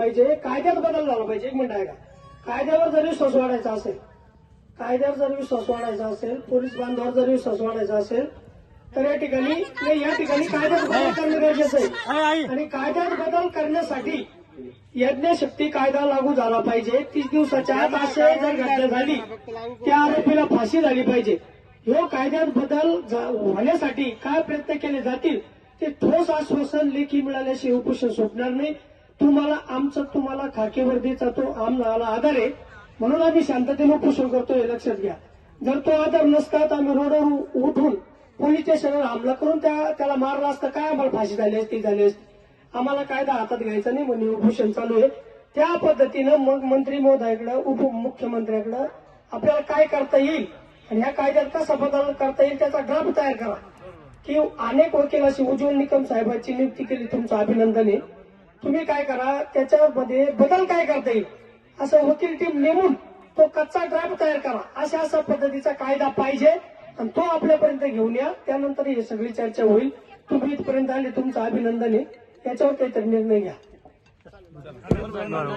पाहिजे, कायद्यात बदल झाला पाहिजे. एक मिनिट आहे का, कायद्यावर जर विश्वास वाढायचा असेल, कायद्यावर जर विश्वास वाढायचा असेल, पोलीस बांधवावर जर विश्वास वाढायचा असेल तर या ठिकाणी कायद्यात बदल करणं गरजेचं आहे. आणि कायद्यात बदल करण्यासाठी यज्ञशक्ती कायदा लागू झाला पाहिजे. 30 दिवसाच्या आत असे जर घटना झाली त्या आरोपीला फाशी झाली पाहिजे. ह्यो कायद्यात बदल होण्यासाठी काय प्रयत्न केले जातील ते ठोस आश्वासन लेखी मिळाल्याशिवाय उपोषण सुटणार नाही. तुम्हाला खाकी वर्दीचा तो आम्हाला आधार आहे म्हणून आम्ही शांततेने उपोषण करतो हे लक्षात घ्या. जर तो आधार नसता तर आम्ही रोडवर उठून पोलीस स्टेशनवर हमला करून त्याला मारला असता, काय आम्हाला फाशी झाली असती. आम्हाला कायदा हातात घ्यायचा नाही म्हणून उपोषण चालू आहे. त्या पद्धतीनं मग मंत्री महोदयाकडे उपमुख्यमंत्र्याकडे आपल्याला काय करता येईल आणि ह्या कायद्यात कसा बदल करता येईल त्याचा ड्राफ्ट तयार करा. की अनेक वकिलाशी उज्ज्वल निकम साहेबांची नियुक्ती केली, तुमचं अभिनंदन आहे. तुम्ही काय करा, त्याच्यामध्ये बदल काय करता येईल असं वकील टीम नेमून तो कच्चा ड्राफ्ट तयार करा. अशा पद्धतीचा कायदा पाहिजे आणि तो आपल्यापर्यंत घेऊन या. त्यानंतर ही सगळी चर्चा होईल. तुम्ही इथपर्यंत आले, तुमचं अभिनंदन आहे. याच्यावर काहीतरी निर्णय घ्या.